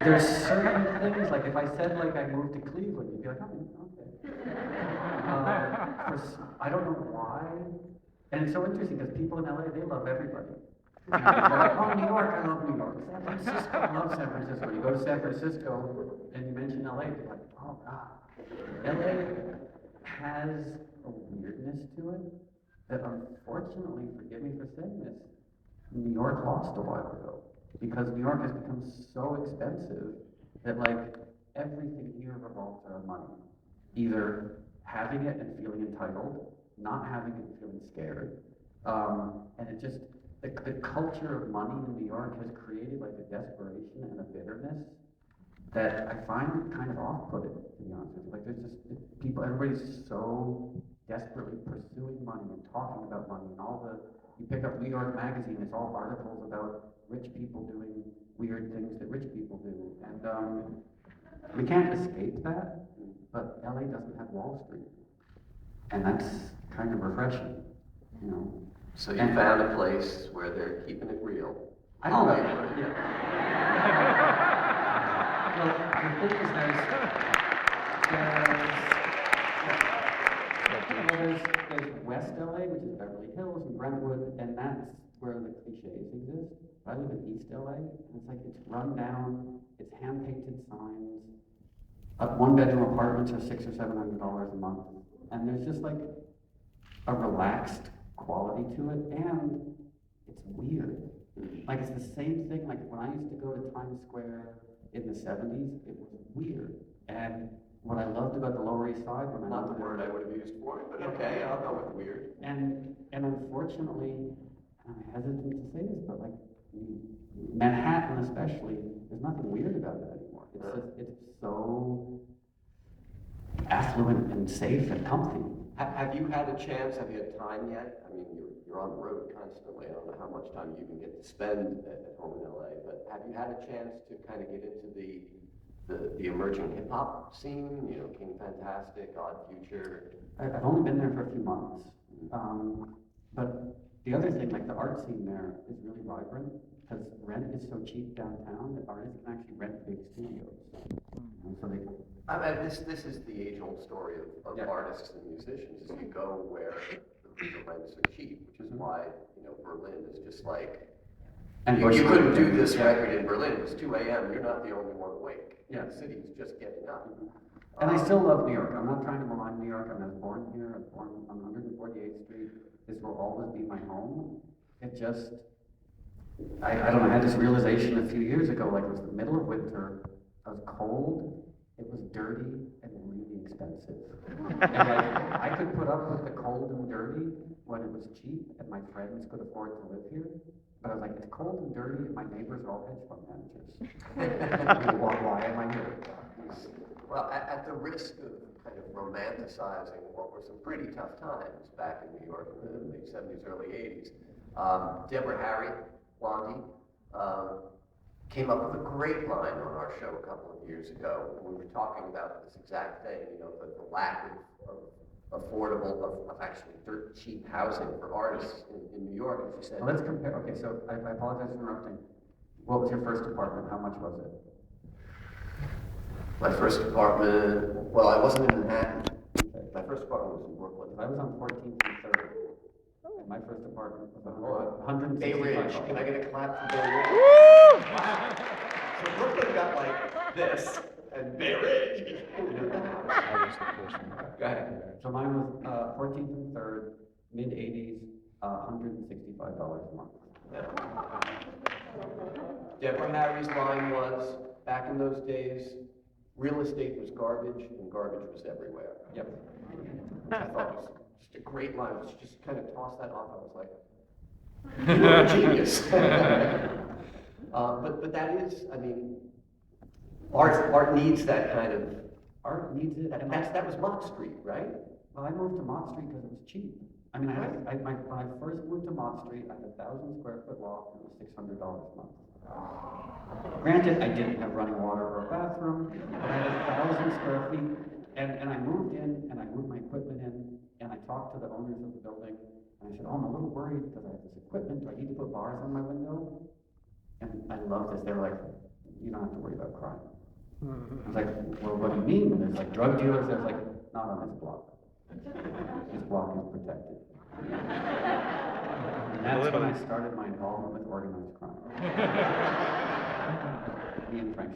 There's certain things, like if I said like I moved to Cleveland, you'd be like, oh, okay. I don't know why. And it's so interesting because people in LA, they love everybody. They're like, oh, New York, I love New York. San Francisco, I love San Francisco. You go to San Francisco and you mention LA, you're like, oh God. LA has a weirdness to it that unfortunately, forgive me for saying this, New York lost a while ago. Because New York has become so expensive that like everything here revolves around money. Either having it and feeling entitled, not having it and feeling scared. And it just, the culture of money in New York has created like a desperation and a bitterness that I find kind of off-putting, to be honest with you. Like there's just people, everybody's so desperately pursuing money and talking about money and all the, you pick up New York Magazine, it's all articles about rich people doing weird things that rich people do. And we can't escape that, but LA doesn't have Wall Street. And that's kind of refreshing, you know. So you found a place where they're keeping it real. I don't know. Yeah. Well, the thing is there's West LA, which is Beverly Hills and Brentwood, and that's where the cliches exist. I live in East LA, and it's like it's run down, it's hand-painted signs. One-bedroom apartments are $600 or $700 a month, and there's just like a relaxed quality to it, and it's weird. Like it's the same thing. Like when I used to go to Times Square in the '70s, it was weird. And what I loved about the Lower East Side when I not the word I would have used for it, but okay, I'll go with weird. And unfortunately, I'm hesitant to say this, but like Manhattan especially, there's nothing weird about it anymore. It's just, it's so affluent and safe and comfy. Have you had a chance, have you had time yet? I mean, you're on the road constantly. I don't know how much time you even get to spend at home in LA, but have you had a chance to kind of get into the emerging hip hop scene? You know, King Fantastic, Odd Future. I've only been there for a few months. But the other thing, like the art scene there is really vibrant because rent is so cheap downtown that artists can actually rent big studios. So they, I mean, this is the age-old story of artists and musicians. Is you go where the rents are cheap, which is why Berlin is just like. And you couldn't do this record in Berlin. It's 2 a.m. You're not the only one awake. Yeah, the city's just getting up. And I still love New York. I'm not trying to malign New York. I was born here. I was born on 148th Street. This will always be my home. It just, I don't know, I had this realization a few years ago, like it was the middle of winter, I was cold, it was dirty, and really expensive. And like, I could put up with the cold and dirty when it was cheap, and my friends could afford to live here. But I was like, it's cold and dirty, and my neighbors are all hedge fund managers. Why am I here? Well, at the risk of kind of romanticizing what were some pretty tough times back in New York in the late 70s, early 80s, Deborah Harry, Blondie, came up with a great line on our show a couple of years ago. We were talking about this exact thing, the lack of affordable, of actually dirt cheap housing for artists in New York. And she said, well, let's compare. Okay, so I apologize for interrupting. What was your first apartment? How much was it? My first apartment, well, I wasn't in Manhattan. Okay. My first apartment was in Brooklyn. I was on 14th and 3rd. And my first apartment was $165. Bay Ridge. Can I get a clap for Bay Ridge? Wow. So Brooklyn got like this, and Bay Ridge. Go ahead. So mine was 14th and 3rd, mid-80s, $165 a month. Yeah. Deborah Harry's line was, back in those days, real estate was garbage, and garbage was everywhere. Yep. I thought it was just a great line. She just kind of tossed that off. I was like, you're a genius. But that is, I mean, art needs that kind of. Art needs it. That was Mott Street, right? Well, I moved to Mott Street because it was cheap. I mean, when I first moved to Mott Street, I had a 1,000 square foot loft and it was $600 a month. Granted, I didn't have running water or a bathroom, but I had 1,000 square feet, and I moved in, and I moved my equipment in, and I talked to the owners of the building, and I said, oh, I'm a little worried because I have this equipment, do I need to put bars on my window? And I love this, they were like, you don't have to worry about crime. I was like, well, what do you mean? There's like drug dealers, there's like, not on this block. This block is protected. And that's when I started my involvement with organized crime. Me and Frank